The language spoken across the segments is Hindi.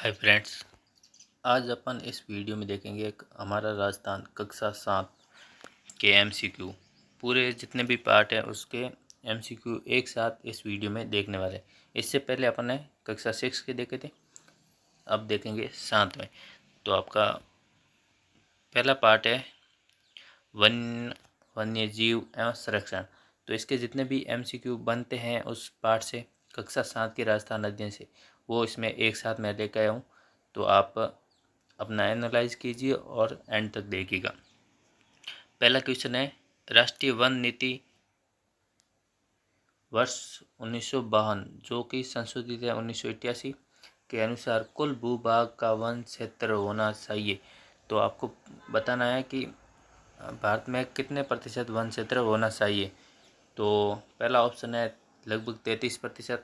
हाय फ्रेंड्स, आज अपन इस वीडियो में देखेंगे एक हमारा राजस्थान कक्षा 7 के एमसीक्यू। पूरे जितने भी पार्ट हैं उसके एमसीक्यू एक साथ इस वीडियो में देखने वाले हैं। इससे पहले अपन ने कक्षा 6 के देखे थे, अब देखेंगे 7 में। तो आपका पहला पार्ट है वन्य जीव एवं संरक्षण। तो इसके जितने भी एमसीक्यू बनते हैं उस पार्ट से, कक्षा 7 के राजस्थान अध्ययन से, वो इसमें एक साथ मैं लेकर आया हूँ। तो आप अपना एनालाइज कीजिए और एंड तक देखिएगा। पहला क्वेश्चन है, राष्ट्रीय वन नीति वर्ष 1952 जो कि संशोधित है 1988 के अनुसार कुल भूभाग का वन क्षेत्र होना चाहिए। तो आपको बताना है कि भारत में कितने प्रतिशत वन क्षेत्र होना चाहिए। तो पहला ऑप्शन है लगभग 33%,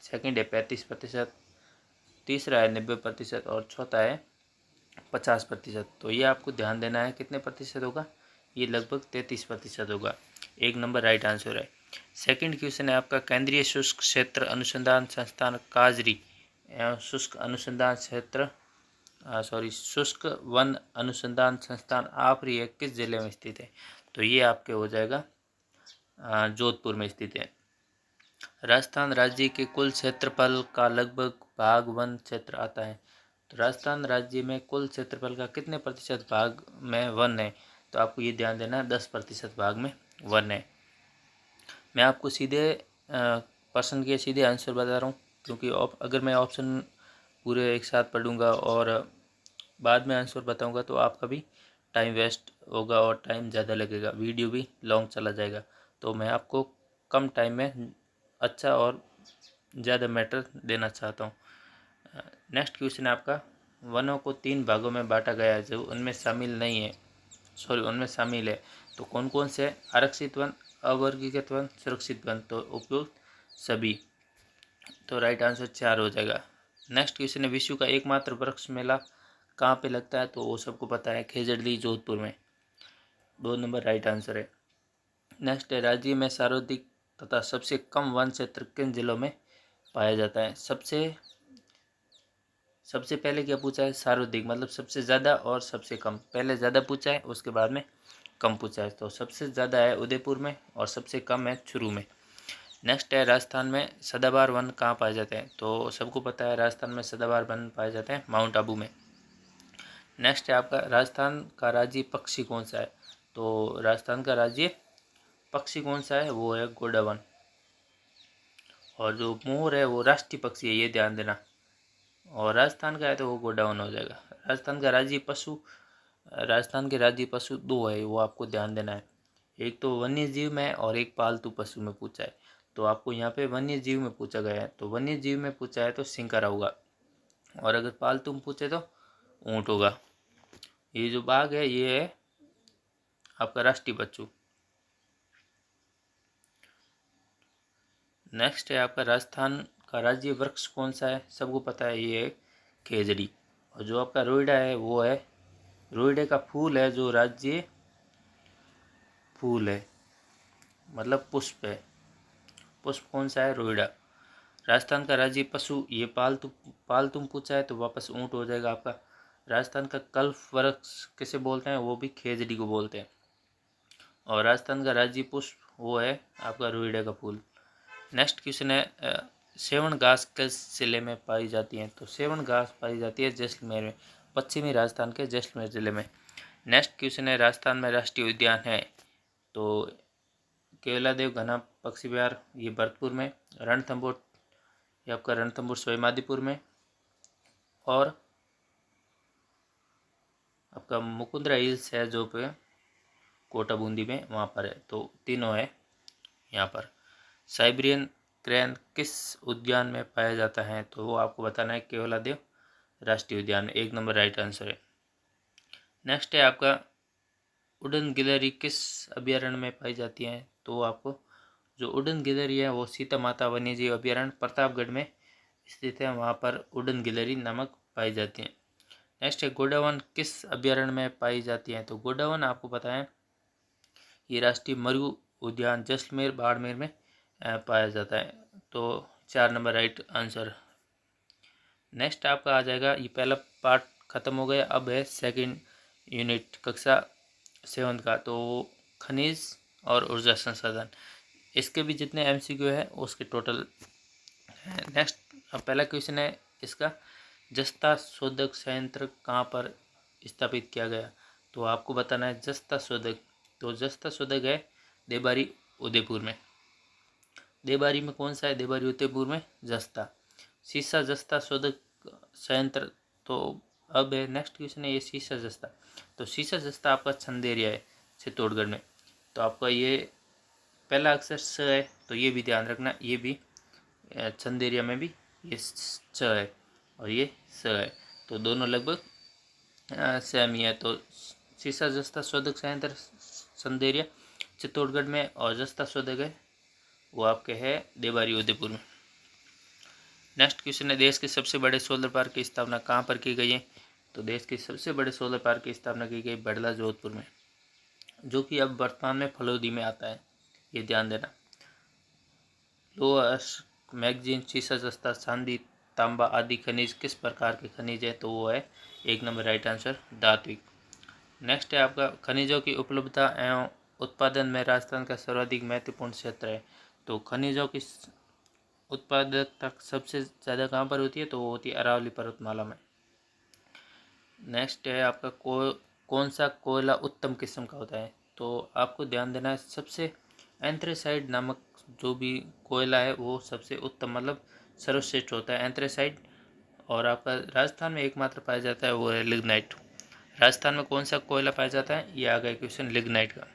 सेकंड है 35%, तीसरा है 90% और चौथा है 50%। तो ये आपको ध्यान देना है कितने प्रतिशत होगा, ये लगभग 33% होगा। एक नंबर राइट आंसर है। सेकंड क्वेश्चन है आपका, केंद्रीय शुष्क क्षेत्र अनुसंधान संस्थान काजरी एवं शुष्क अनुसंधान क्षेत्र शुष्क वन अनुसंधान संस्थान आपरी किस जिले में स्थित है। तो ये आपके हो जाएगा जोधपुर में स्थित है। राजस्थान राज्य के कुल क्षेत्रफल का लगभग भाग वन क्षेत्र आता है। तो राजस्थान राज्य में कुल क्षेत्रफल का कितने प्रतिशत भाग में वन है। तो आपको ये ध्यान देना है 10% भाग में वन है। मैं आपको सीधे प्रश्न के सीधे आंसर बता रहा हूँ, क्योंकि अगर मैं ऑप्शन पूरे एक साथ पढ़ूंगा और बाद में आंसर बताऊंगा तो आपका भी टाइम वेस्ट होगा और टाइम ज़्यादा लगेगा, वीडियो भी लॉन्ग चला जाएगा। तो मैं आपको कम टाइम में अच्छा और ज़्यादा मैटर देना चाहता हूँ। नेक्स्ट क्वेश्चन है आपका, वनों को 3 भागों में बांटा गया है जो उनमें शामिल नहीं है, उनमें शामिल है। तो कौन कौन से, आरक्षित वन, अवर्गीकृत वन, सुरक्षित वन। तो उपयुक्त सभी। तो राइट आंसर 4 हो जाएगा। नेक्स्ट क्वेश्चन है, विश्व का एकमात्र वृक्ष मेला कहाँ पे लगता है। तो वो सबको पता है, खेजड़ली जोधपुर में। 2 नंबर राइट आंसर है। नेक्स्ट है, राज्य में सर्वाधिक तथा सबसे कम वन क्षेत्र किन जिलों में पाया जाता है। सबसे पहले क्या पूछा है, सर्वाधिक मतलब सबसे ज़्यादा और सबसे कम। पहले ज़्यादा पूछा है, उसके बाद में कम पूछा है। तो सबसे ज़्यादा है उदयपुर में और सबसे कम है चुरू में। नेक्स्ट है, राजस्थान में सदाबहार वन कहाँ पाए जाते हैं। तो सबको पता है राजस्थान में सदाबहार वन पाए जाते हैं माउंट आबू में। नेक्स्ट है आपका, राजस्थान का राज्य पक्षी कौन सा है। तो राजस्थान का राज्य पक्षी कौन सा है, वो है गोडावन। और जो मोर है वो राष्ट्रीय पक्षी है, ये ध्यान देना। और राजस्थान का है तो वो गोडावन हो जाएगा। राजस्थान के राज्य पशु 2 है, वो आपको ध्यान देना है। एक तो वन्य जीव में और एक पालतू पशु में पूछा है। तो आपको यहाँ पे वन्य जीव में पूछा गया है, तो वन्य जीव में पूछा है तो सिंकारा होगा। और अगर पालतू में पूछे तो ऊँट होगा। ये जो बाघ है ये है आपका राष्ट्रीय पशु। नेक्स्ट है आपका, राजस्थान का राज्य वृक्ष कौन सा है। सबको पता है, ये है खेजड़ी। और जो आपका रोइडा है वो है, रोइडे का फूल है जो राज्य फूल है, मतलब पुष्प है। पुष्प कौन सा है, रोइडा। राजस्थान का राज्य पशु, ये पालतू पूछा है तो वापस ऊँट हो जाएगा आपका। राजस्थान का कल्प वृक्ष किसे बोलते हैं, वो भी खेजड़ी को बोलते हैं। और राजस्थान का राज्य पुष्प वो है आपका रोइडे का फूल। नेक्स्ट क्वेश्चन है, सेवन घास किस जिले में पाई जाती है। तो सेवन घास पाई जाती है जैसलमेर में, पश्चिमी राजस्थान के जैसलमेर जिले में। नेक्स्ट क्वेश्चन है, राजस्थान में राष्ट्रीय उद्यान है। तो केवलादेव घना पक्षी विहार, ये भरतपुर में। रणथंभौर, ये आपका रणथंभौर सवाईमाधोपुर में। और आपका मुकुंदरा हिल्स है जो पे कोटा बूंदी में, वहाँ पर है। तो तीनों है यहाँ पर। साइबेरियन क्रेन किस उद्यान में पाया जाता है। तो वो आपको बताना है, केवलादेव राष्ट्रीय उद्यान। 1 नंबर राइट आंसर है। नेक्स्ट है आपका, उड़न गिलहरी किस अभ्यारण्य में पाई जाती है। तो आपको जो उड़न गिलहरी है वो सीता माता वन्यजीव अभ्यारण्य प्रतापगढ़ में स्थित है, वहाँ पर उड़न गिलहरी नामक पाई जाती है। नेक्स्ट है, गोडावन किस अभ्यारण्य में पाई जाती है। तो गोडावन आपको पता है ये राष्ट्रीय मरु उद्यान जैसलमेर बाड़मेर में पाया जाता है। तो 4 नंबर राइट आंसर। नेक्स्ट आपका आ जाएगा, ये पहला पार्ट ख़त्म हो गया, अब है सेकंड यूनिट कक्षा 7 का। तो खनिज और ऊर्जा संसाधन, इसके भी जितने MCQ है उसके टोटल है। नेक्स्ट अब पहला क्वेश्चन है इसका, जस्ता शोधक संयंत्र कहाँ पर स्थापित किया गया? तो आपको बताना है जस्ता शोधक। तो जस्ता शोधक है देबारी उदयपुर में। देबारी में कौन सा है? देबारी उदयपुर में जस्ता। सीसा जस्ता शोधक संयंत्र, तो अब है नेक्स्ट क्वेश्चन है ये सीसा जस्ता। तो सीसा जस्ता आपका चंदेरिया है चित्तौड़गढ़ में। तो आपका ये पहला अक्षर स है, तो ये भी ध्यान रखना, ये भी चंदेरिया में भी ये च है और ये स है, तो दोनों लगभग सेम ही है। तो सीसा जस्ता शोधक संयंत्र चंदेरिया चित्तौड़गढ़ में, और जस्ता शोधक है वो आपके है देबारी उदयपुर में। नेक्स्ट क्वेश्चन है, देश के सबसे बड़े सोलर पार्क की स्थापना कहाँ पर की गई है? तो देश के सबसे बड़े सोलर पार्क की स्थापना की गई बड़ला जोधपुर में, जो कि अब वर्तमान में फलोदी में आता है, ये ध्यान देना। लो अर्थ मैगजीन सीसा जस्ता चांदी तांबा आदि खनिज किस प्रकार के खनिज है? तो वो है 1 नंबर राइट आंसर धात्विक। नेक्स्ट है आपका, खनिजों की उपलब्धता एवं उत्पादन में राजस्थान का सर्वाधिक महत्वपूर्ण क्षेत्र है। तो खनिजों की उत्पादकता सबसे ज़्यादा कहाँ पर होती है? तो वो होती है अरावली पर्वतमाला में। नेक्स्ट है आपका, कौन सा कोयला उत्तम किस्म का होता है? तो आपको ध्यान देना है, सबसे एंथ्रेसाइट नामक जो भी कोयला है वो सबसे उत्तम मतलब सर्वश्रेष्ठ होता है, एंथ्रेसाइट। और आपका राजस्थान में एकमात्र पाया जाता है वो है लिग्नाइट। राजस्थान में कौन सा कोयला पाया जाता है? ये आ गया क्वेश्चन लिग्नाइट का।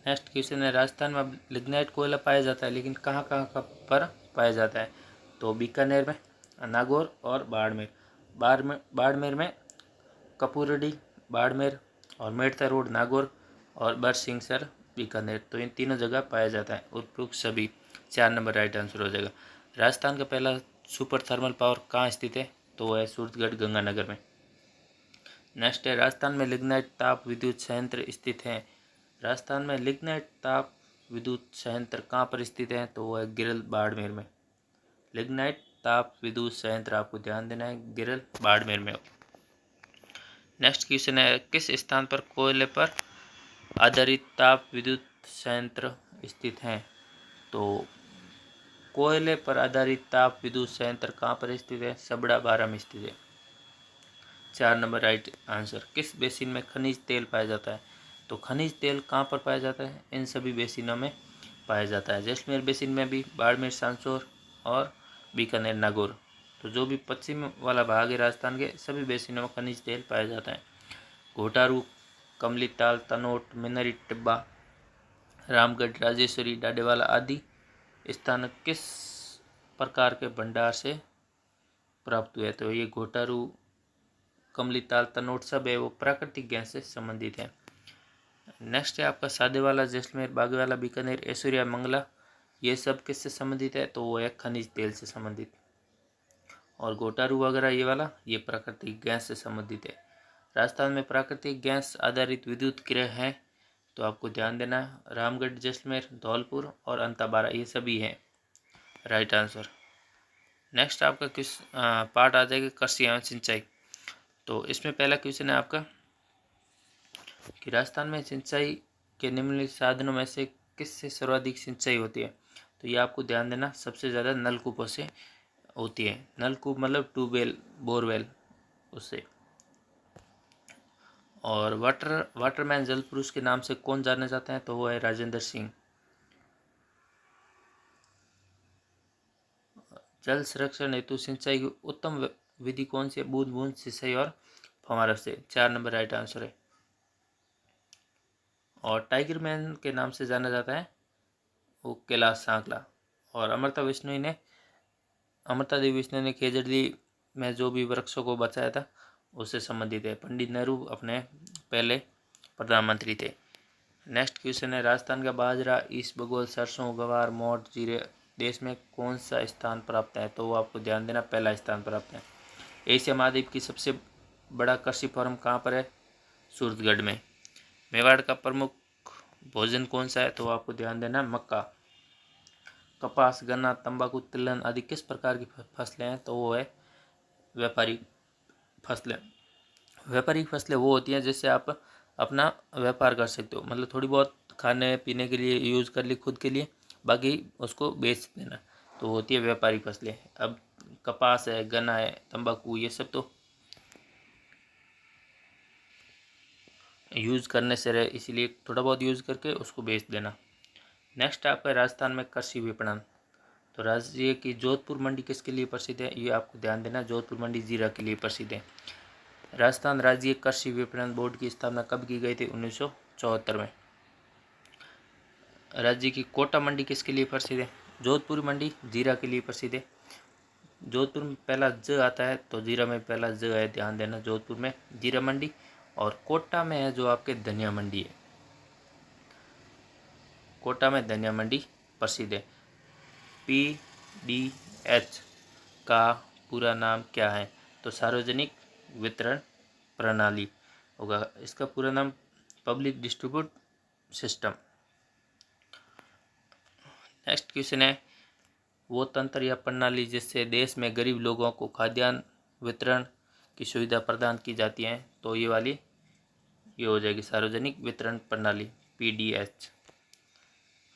नेक्स्ट क्वेश्चन है, राजस्थान में लिग्नाइट कोयला पाया जाता है, लेकिन कहाँ कहाँ का पर पाया जाता है? तो बीकानेर में, नागौर और बाड़मेर में कपूरडी बाड़मेर, और मेड़ता रोड नागौर, और बरसिंगसर बीकानेर, तो इन तीनों जगह पाया जाता है। उपयुक्त सभी 4 नंबर राइट आंसर हो जाएगा। राजस्थान का पहला सुपर थर्मल पावर कहाँ स्थित है? तो वह है सूरतगढ़ गंगानगर में। नेक्स्ट है, राजस्थान में लिग्नाइट ताप विद्युत संयंत्र स्थित है। राजस्थान में लिग्नाइट ताप विद्युत संयंत्र कहाँ पर स्थित है? तो वह है गिरल बाड़मेर में। लिग्नाइट ताप विद्युत संयंत्र आपको ध्यान देना है गिरल बाड़मेर में। नेक्स्ट क्वेश्चन है, किस स्थान पर कोयले पर आधारित ताप विद्युत संयंत्र स्थित हैं? तो कोयले पर आधारित ताप विद्युत संयंत्र कहाँ पर स्थित है? सबड़ा बारा में स्थित है। 4 नंबर राइट आंसर। किस बेसिन में खनिज तेल पाया जाता है? तो खनिज तेल कहाँ पर पाया जाता है? इन सभी बेसिनों में पाया जाता है। जैसलमेर बेसिन में भी, बाड़मेर सांसौर और बीकानेर नागौर, तो जो भी पश्चिम वाला भाग है राजस्थान के सभी बेसिनों में खनिज तेल पाया जाता है। घोटारू, कमलीताल, तनोट, मिनरी टिब्बा, रामगढ़, राजेश्वरी, डाडेवाला आदि स्थान किस प्रकार के भंडार से प्राप्त हुए? तो ये घोटारू, कमलीताल, तनोट सब है वो प्राकृतिक गैस से संबंधित है। नेक्स्ट है आपका सादेवाला, जैसलमेर, बागेवाला, बीकानेर, ऐश्वर्या, मंगला, ये सब किससे संबंधित है? तो वो है खनिज तेल से संबंधित। और घोटारू वगैरह ये वाला ये प्राकृतिक गैस से संबंधित है। राजस्थान में प्राकृतिक गैस आधारित विद्युत गृह है, तो आपको ध्यान देना है रामगढ़, जैसलमेर, धौलपुर और अंताबारा, ये सभी हैं राइट आंसर। नेक्स्ट आपका किस पार्ट आ जाएगा, कृषि एवं सिंचाई। तो इसमें पहला क्वेश्चन है आपका कि राजस्थान में सिंचाई के निम्नलिखित साधनों में से किससे सर्वाधिक सिंचाई होती है? तो ये आपको ध्यान देना, सबसे ज़्यादा नलकूपों से होती है। नलकूप मतलब ट्यूबवेल, बोरवेल, उससे। और वाटरमैन जल पुरुष के नाम से कौन जाने जाते हैं? तो वो है राजेंद्र सिंह। जल संरक्षण हेतु सिंचाई की उत्तम विधि कौन सी है? बूंद बूंद सिंचाई और फव्वारा से। 4 नंबर राइट आंसर है। और टाइगर मैन के नाम से जाना जाता है वो कैलाश सांकला। और अमृता देवी विष्णु ने खेजड़ी में जो भी वृक्षों को बचाया था उससे संबंधित है। पंडित नेहरू अपने पहले प्रधानमंत्री थे। नेक्स्ट क्वेश्चन है, राजस्थान का बाजरा, इसबगोल, सरसों, गवार, मोठ, जीरे देश में कौन सा स्थान प्राप्त है? तो वो आपको ध्यान देना पहला स्थान प्राप्त है। एशिया महाद्वीप की सबसे बड़ा कृषि फॉर्म कहाँ पर है? सूरतगढ़ में। मेवाड़ का प्रमुख भोजन कौन सा है? तो आपको ध्यान देना मक्का। कपास, गन्ना, तंबाकू, तिलहन आदि किस प्रकार की फसलें हैं? तो वो है व्यापारिक फसलें। व्यापारिक फसलें वो होती हैं जिससे आप अपना व्यापार कर सकते हो, मतलब थोड़ी बहुत खाने पीने के लिए यूज़ कर ली खुद के लिए, बाकी उसको बेच देना, तो होती है व्यापारिक फसलें। अब कपास है, गन्ना है, तंबाकू, ये सब तो यूज़ करने से रहे, इसीलिए थोड़ा बहुत यूज़ करके उसको बेच देना। नेक्स्ट आपका राजस्थान में कृषि विपणन। तो राज्य की जोधपुर मंडी किसके लिए प्रसिद्ध है? ये आपको ध्यान देना, जोधपुर मंडी जीरा के लिए प्रसिद्ध है। राजस्थान राज्य कृषि विपणन बोर्ड की स्थापना कब की गई थी? 1974 में। राज्य की कोटा मंडी किसके लिए प्रसिद्ध है? जोधपुर मंडी जीरा के लिए प्रसिद्ध है। जोधपुर में पहला ज आता है, तो जीरा में पहला ज है, ध्यान देना। जोधपुर में जीरा मंडी, और कोटा में है जो आपके धनिया मंडी है, कोटा में धनिया मंडी प्रसिद्ध है। PDH का पूरा नाम क्या है? तो सार्वजनिक वितरण प्रणाली होगा इसका पूरा नाम, public distribute system. Next question है, वो तंत्र या प्रणाली जिससे देश में गरीब लोगों को खाद्यान्न वितरण की सुविधा प्रदान की जाती है? तो ये वाली ये हो जाएगी सार्वजनिक वितरण प्रणाली, PDH।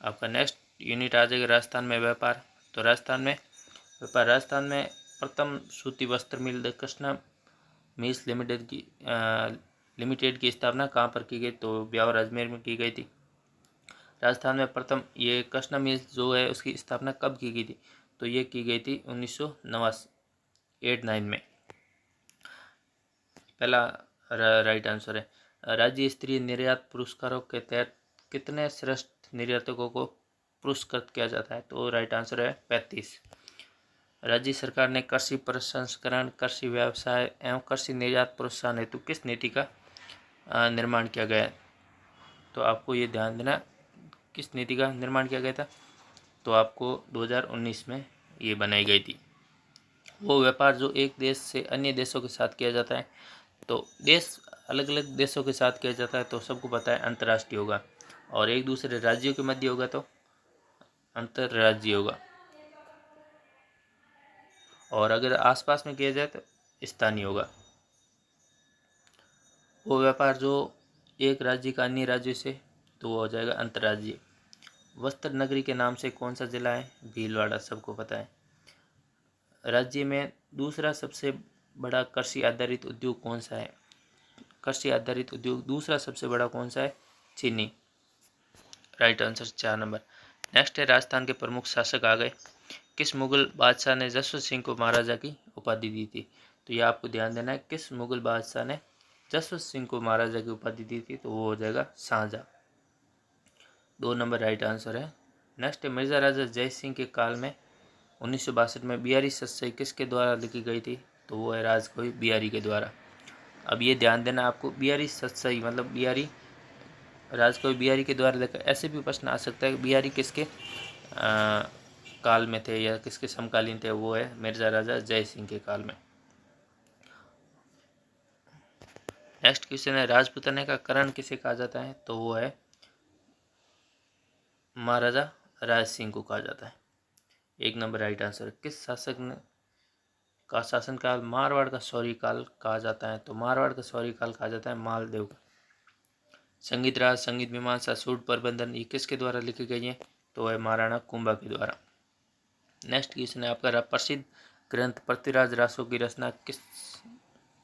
आपका नेक्स्ट यूनिट आ जाएगा राजस्थान में व्यापार। तो राजस्थान में व्यापार, राजस्थान में प्रथम सूती वस्त्र मिल द कृष्णा मिल्स लिमिटेड की स्थापना कहाँ पर की गई? तो ब्यावर अजमेर में की गई थी। राजस्थान में प्रथम ये कृष्णा मिल्स जो है उसकी स्थापना कब की गई थी? तो ये की गई थी 1989 में। पहला राइट आंसर है। राज्य स्तरीय निर्यात पुरस्कारों के तहत कितने श्रेष्ठ निर्यातकों को पुरस्कृत किया जाता है? तो राइट आंसर है 35। राज्य सरकार ने कृषि प्रसंस्करण, कृषि व्यवसाय एवं कृषि निर्यात प्रोत्साहन हेतु किस नीति का निर्माण किया गया है? तो आपको ये ध्यान देना, किस नीति का निर्माण किया गया था? तो आपको 2019 में ये बनाई गई थी। वो व्यापार जो एक देश से अन्य देशों के साथ किया जाता है, तो देश अलग अलग देशों के साथ किया जाता है तो सबको पता है अंतर्राष्ट्रीय होगा, और एक दूसरे राज्यों के मध्य होगा तो अंतर्राज्यीय होगा, और अगर आसपास में किया जाए तो स्थानीय होगा। वो व्यापार जो एक राज्य का अन्य राज्य से, तो वो हो जाएगा अंतर्राज्यीय। वस्त्र नगरी के नाम से कौन सा जिला है? भीलवाड़ा, सबको पता है। राज्य में दूसरा सबसे बड़ा कृषि आधारित उद्योग कौन सा है? कृषि आधारित उद्योग दूसरा सबसे बड़ा कौन सा है? चीनी, राइट आंसर 4 नंबर। नेक्स्ट है राजस्थान के प्रमुख शासक आ गए। किस मुगल बादशाह ने जसवंत सिंह को महाराजा की उपाधि दी थी? तो ये आपको ध्यान देना है, किस मुगल बादशाह ने जसवंत सिंह को महाराजा की उपाधि दी थी? तो वो हो जाएगा शाहजहां, 2 नंबर राइट आंसर है। नेक्स्ट है मिर्जा राजा जय सिंह के काल में 1962 में बिहारी सतसई किसके द्वारा लिखी गई थी? तो वो है राजकवि बिहारी के द्वारा। अब ये ध्यान देना आपको, बिहारी सतसई मतलब बिहारी, राजकवि बिहारी के द्वारा लिखा। ऐसे भी प्रश्न आ सकता है बिहारी किसके काल में थे या किसके समकालीन थे? वो है मिर्जा राजा जय सिंह के काल में। नेक्स्ट क्वेश्चन है, राजपूताना का करण किसे कहा जाता है? तो वो है महाराजा राज सिंह को कहा जाता है, 1 नंबर राइट आंसर। किस शासक ने का शासनकाल मारवाड़ का शौर्य काल कहा जाता है? तो मारवाड़ का शौर्य काल कहा जाता है मालदेव का। संगीत राज, संगीत मीमांसा, सूट प्रबंधन, ये किसके द्वारा लिखी गई है? तो है महाराणा कुंभा के द्वारा। नेक्स्ट क्वेश्चन है आपका, प्रसिद्ध ग्रंथ पृथ्वीराज रासो की रचना किस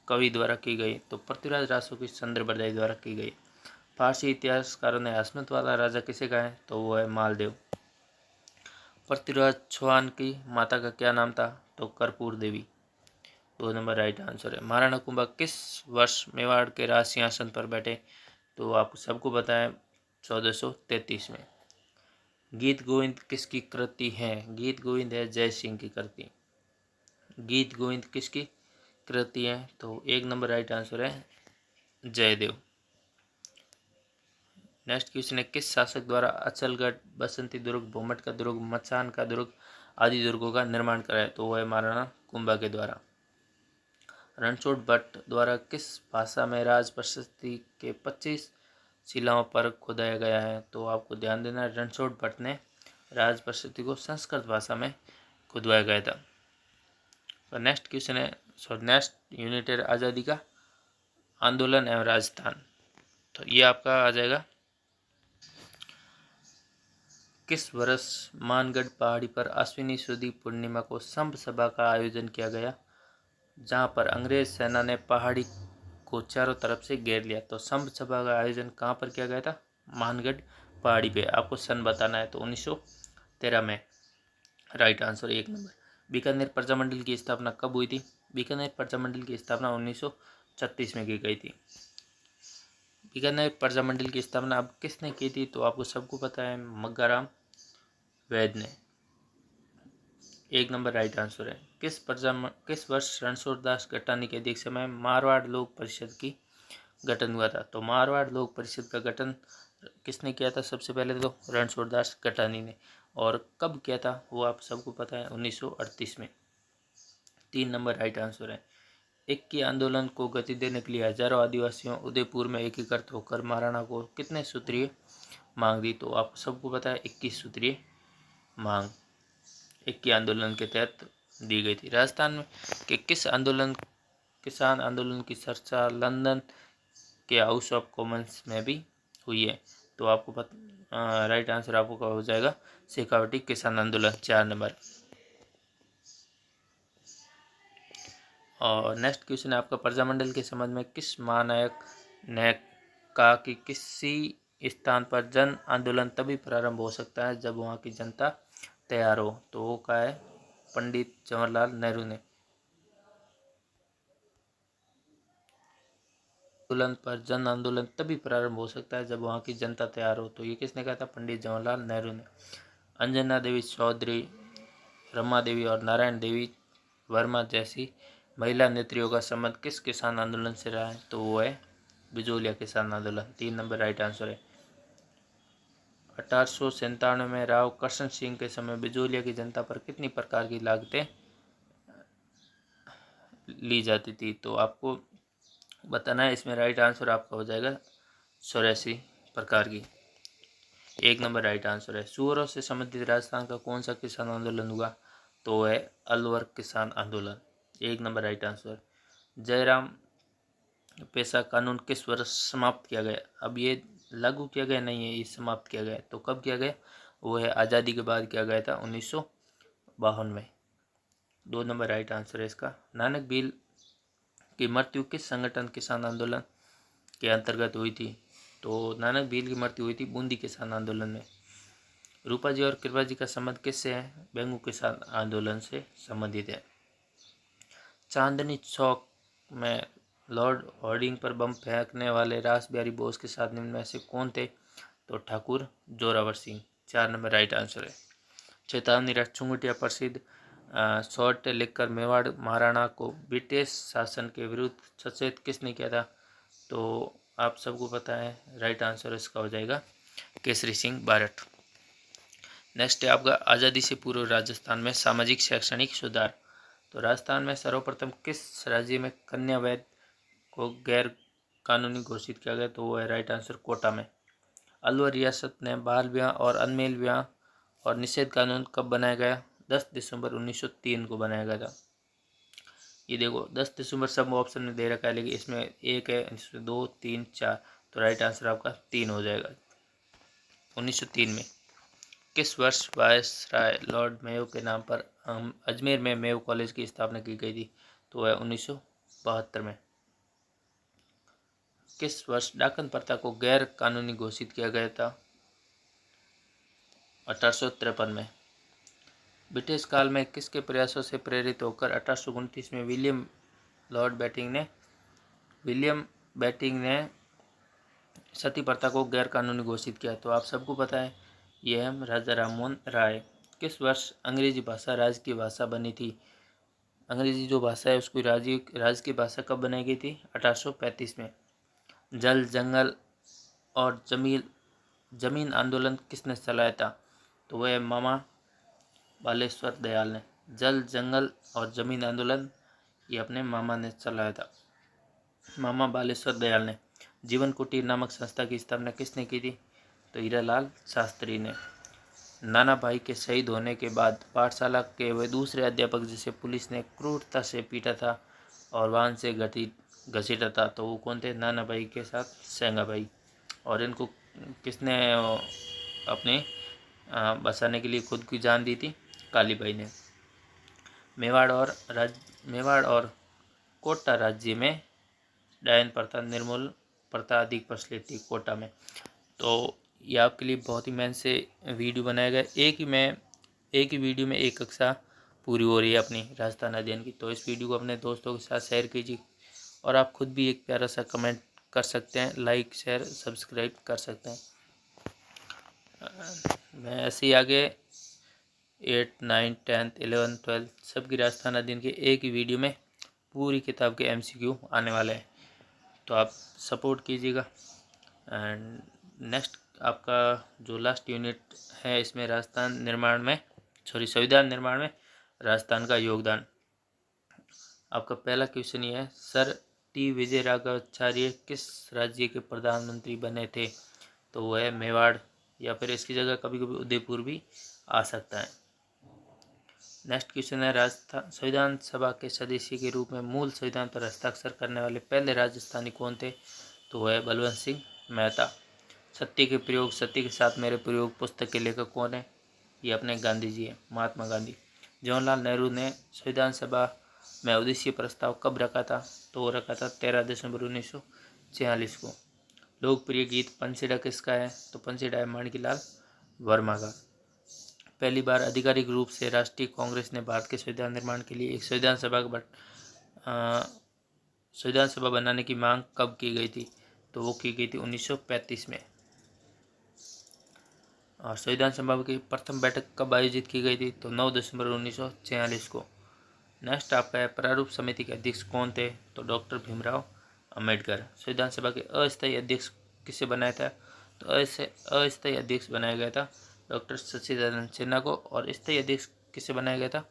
कवि द्वारा की गई? तो पृथ्वीराज रासो की चंद्रबरदाई द्वारा की गई। फारसी इतिहासकारों ने हसमत वाला राजा किसे कहा है? तो वो है मालदेव। पृथ्वीराज चौहान की माता का क्या नाम था? तो कर्पूर देवी, 2 नंबर राइट आंसर है। महाराणा कुंभा किस वर्ष मेवाड़ के राज सिंहासन पर बैठे? तो आप सबको पता है 1433 में। गीत गोविंद किसकी कृति है? गीत गोविंद है जय सिंह की कृति। गीत गोविंद किसकी कृति है? तो 1 नंबर राइट आंसर है जयदेव। नेक्स्ट क्वेश्चन है, किस शासक द्वारा अचलगढ़, बसंती दुर्ग, भोमट का दुर्ग, मचान का दुर्ग आदि दुर्गों का निर्माण कराया? तो वो है महाराणा कुंभा के द्वारा। रणछोड़ भट्ट द्वारा किस भाषा में राज प्रशस्ति के 25 शिलाओं पर खुदाया गया है? तो आपको ध्यान देना है, रणछोड़ भट्ट ने राज परिषद को संस्कृत भाषा में खुदवाया गया था। तो नेक्स्ट क्वेश्चन है, नेक्स्ट यूनिट है आज़ादी का आंदोलन एवं राजस्थान। तो ये आपका आ जाएगा, किस वर्ष मानगढ़ पहाड़ी पर अश्विनी शुद्ध पूर्णिमा को संप सभा का आयोजन किया गया, जहां पर अंग्रेज सेना ने पहाड़ी को चारों तरफ से घेर लिया। तो संप सभा का आयोजन कहां पर किया गया था? मानगढ़ पहाड़ी पे। आपको सन बताना है, तो 1913 में right answer 1 number. Bikaner Prajamandal की स्थापना कब हुई थी? बीकानेर प्रजामंडल की स्थापना 1936 में की गई थी। बीकानेर प्रजामंडल की स्थापना अब किसने की थी? तो आपको सबको पता है, मग्गाराम वैद ने। 1 नंबर राइट आंसर है। किस वर्ष रणछोड़ दास गटानी के अध्यक्ष में मारवाड़ लोक परिषद की गठन हुआ था? तो मारवाड़ लोक परिषद का गठन किसने किया था? सबसे पहले तो रणछोड़ दास गटानी ने। और कब किया था वो आप सबको पता है, 1938 में। 3 नंबर राइट आंसर है। इक्की आंदोलन को गति देने के लिए हजारों आदिवासियों उदयपुर में एकीकृत होकर महाराणा को कितने सूत्रीय मांग दी? तो आप सबको पता है 21 सूत्रीय मांग इक्की आंदोलन के तहत दी गई थी। राजस्थान में के किसान आंदोलन की चर्चा लंदन के हाउस ऑफ कॉमन्स में भी हुई है। तो आपको राइट आंसर आपको क्या हो जाएगा? शेखावटी किसान आंदोलन। 4 नंबर। और नेक्स्ट क्वेश्चन है आपका, प्रजामंडल के संबंध में किस महानायक ने कहा कि किसी स्थान पर जन आंदोलन तभी प्रारंभ हो सकता है जब वहाँ की जनता तैयार हो? तो वो क्या है? पंडित जवाहरलाल नेहरू ने। जन आंदोलन तभी प्रारंभ हो सकता है जब वहाँ की जनता तैयार हो। तो ये किसने कहा था? पंडित जवाहरलाल नेहरू ने। अंजना देवी चौधरी, रमा देवी और नारायण देवी वर्मा जैसी महिला नेत्रियों का संबंध किस किसान आंदोलन से रहा है? तो वो है बिजोलिया किसान आंदोलन। 3 नंबर राइट आंसर है। 1897 में राव करशन सिंह के समय बिजोलिया की जनता पर कितनी प्रकार की लागतें ली जाती थी? तो आपको बताना है। इसमें राइट आंसर आपका हो जाएगा 84 प्रकार की। 1 नंबर राइट आंसर है। सुअरों से संबंधित राजस्थान का कौन सा किसान आंदोलन हुआ? तो है अलवर किसान आंदोलन। 1 नंबर राइट आंसर। जयराम पेशा कानून किस वर्ष समाप्त किया गया? अब ये लागू किया गया नहीं है, ये समाप्त किया गया। तो कब किया गया? वो है आज़ादी के बाद किया गया था, 1952 में। 2 नंबर राइट आंसर है इसका। नानक भील की मृत्यु किस संगठन किसान आंदोलन के अंतर्गत हुई थी? तो नानक भील की मृत्यु हुई थी बूंदी किसान आंदोलन में। रूपा जी और कृपा जी का संबंध किससे है? बेंगू किसान आंदोलन से संबंधित है। चांदनी चौक में लॉर्ड होर्डिंग पर बम फेंकने वाले रास बिहारी बोस के साथ निम्न में से कौन थे? तो Thakur Zorawar Singh. 4 number right answer है। चेतावनी राज चुंगटिया प्रसिद्ध शॉर्ट लिखकर मेवाड़ महाराणा को ब्रिटिश शासन के विरुद्ध सचेत किसने किया था? तो आप सबको पता है, राइट आंसर इसका हो जाएगा केसरी सिंह बारठ। नेक्स्ट है आपका, आज़ादी से पूर्व राजस्थान में सामाजिक शैक्षणिक सुधार। तो राजस्थान में सर्वप्रथम किस राज्य में कन्या वैध को गैर कानूनी घोषित किया गया? तो वो है राइट आंसर कोटा में। अलवर रियासत ने बाल विवाह और अनमेल विवाह और निषेध कानून कब बनाया गया? 10 दिसंबर 1903 को बनाया गया था। ये देखो 10 दिसंबर सब ऑप्शन में दे रखा है, लेकिन इसमें एक है, इसमें 2, 3, 4। तो राइट आंसर आपका 3 हो जाएगा। 1903 में। किस वर्ष वायसराय लॉर्ड मेयो के नाम पर अजमेर में मेयो कॉलेज की स्थापना की गई थी? तो वह 1972 में। किस वर्ष डाकन प्रथा को गैर कानूनी घोषित किया गया था? 1853 में। ब्रिटिश काल में किसके प्रयासों से प्रेरित होकर 1829 में विलियम बेटिंग ने सती प्रथा को गैर कानूनी घोषित किया? तो आप सबको पता है, यह है राजा राममोहन राय। किस वर्ष अंग्रेजी भाषा राज्य की भाषा बनी थी? अंग्रेजी जो भाषा है उसको राज्य की भाषा कब बनाई गई थी? 1835 में। जल जंगल और जमीन आंदोलन किसने चलाया था? तो वह मामा बालेश्वर दयाल ने। जल जंगल और जमीन आंदोलन ये अपने मामा ने चलाया था, मामा बालेश्वर दयाल ने। जीवन कुटीर नामक संस्था की स्थापना किसने की थी? तो हीरालाल शास्त्री ने। नाना भाई के शहीद होने के बाद पाठशाला के वे दूसरे अध्यापक जिसे पुलिस ने क्रूरता से पीटा था और वाहन से घसीटा था, तो वो कौन थे? नाना भाई के साथ सेंगा भाई। और इनको किसने अपने बचाने के लिए खुद की जान दी थी? काली बाई ने। मेवाड़ और कोटा राज्य में डायन प्रथा निर्मूल प्रथा अधिक प्रचलित थी कोटा में। तो ये आपके लिए बहुत ही मेहनत से वीडियो बनाया गया। एक ही वीडियो में एक कक्षा पूरी हो रही है अपनी राजस्थान अध्ययन की। तो इस वीडियो को अपने दोस्तों के साथ शेयर कीजिए और आप खुद भी एक प्यारा सा कमेंट कर सकते हैं, लाइक शेयर सब्सक्राइब कर सकते हैं। मैं ऐसे ही आगे 8, 9, 10, 11, 12 सबकी राजस्थान अध्ययन के एक ही वीडियो में पूरी किताब के MCQ आने वाले हैं, तो आप सपोर्ट कीजिएगा। एंड नेक्स्ट आपका जो लास्ट यूनिट है, इसमें संविधान निर्माण में राजस्थान का योगदान। आपका पहला क्वेश्चन ये है, सर टी विजयराघवाचार्य किस राज्य के प्रधानमंत्री बने थे? तो वो है मेवाड़, या फिर इसकी जगह कभी कभी उदयपुर भी आ सकता है। नेक्स्ट क्वेश्चन है, राजस्थान संविधान सभा के सदस्य के रूप में मूल संविधान पर हस्ताक्षर करने वाले पहले राजस्थानी कौन थे? तो वह है बलवंत सिंह मेहता। सत्य के साथ मेरे प्रयोग पुस्तक के लेखक कौन है? ये अपने गांधी जी हैं, महात्मा गांधी। जवाहरलाल नेहरू ने संविधान सभा में उद्देश्य प्रस्ताव कब रखा था? तो वो रखा था 13 दिसंबर 1946 को। लोकप्रिय गीत पंसीडा किसका है? तो पंसीडा है माणिकलाल वर्मा का। पहली बार आधिकारिक रूप से राष्ट्रीय कांग्रेस ने भारत के संविधान निर्माण के लिए एक संविधान सभा बनाने की मांग कब की गई थी? तो वो की गई थी 1935 में। और संविधान सभा की प्रथम बैठक कब आयोजित की गई थी? तो 9 दिसंबर 1946 को। नेक्स्ट आपका है, प्रारूप समिति के अध्यक्ष कौन थे? तो डॉक्टर भीमराव अंबेडकर। संविधान सभा के अस्थायी अध्यक्ष किसे बनाया था? तो अस्थायी अध्यक्ष बनाया गया था डॉक्टर सच्चिदानंद सिन्हा को। और स्थायी अध्यक्ष किसे बनाया गया था?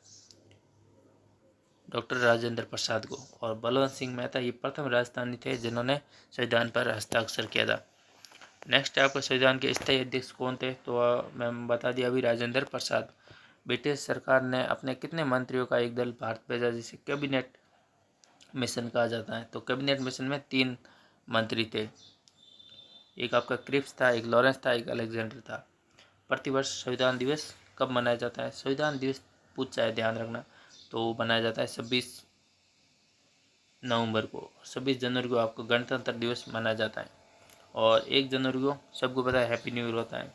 डॉक्टर राजेंद्र प्रसाद को। और बलवंत सिंह मेहता ये प्रथम राजस्थानी थे जिन्होंने संविधान पर हस्ताक्षर किया था। नेक्स्ट आपका संविधान के स्थायी अध्यक्ष कौन थे? तो मैं बता दिया अभी, राजेंद्र प्रसाद। ब्रिटिश सरकार ने अपने कितने मंत्रियों का एक दल भारत भेजा जिसे कैबिनेट मिशन कहा जाता है? तो कैबिनेट मिशन में 3 मंत्री थे। एक आपका क्रिप्स था, एक लॉरेंस था, एक अलेक्जेंडर था। प्रतिवर्ष संविधान दिवस कब मनाया जाता है? संविधान दिवस पूछा है, ध्यान रखना। तो मनाया जाता है 26 नवंबर को। 26 जनवरी को आपको गणतंत्र दिवस मनाया जाता है। और 1 जनवरी को सबको पता है हैप्पी न्यू ईयर होता है।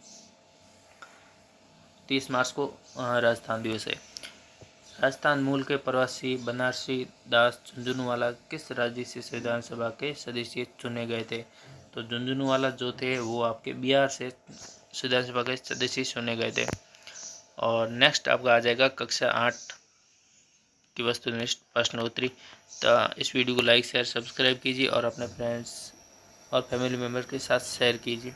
30 मार्च को राजस्थान दिवस है। राजस्थान मूल के प्रवासी बनारसी दास झुंझुनवाला किस राज्य से संविधान सभा के सदस्य चुने गए थे? तो झुंझुनवाला जो थे वो आपके बिहार से संविधान सभा के सदस्य चुने गए थे। और नेक्स्ट आपका आ जाएगा कक्षा 8 की वस्तुनिष्ठ प्रश्नोत्तरी। तो इस वीडियो को लाइक शेयर सब्सक्राइब कीजिए और अपने फ्रेंड्स और फैमिली मेम्बर के साथ शेयर कीजिए।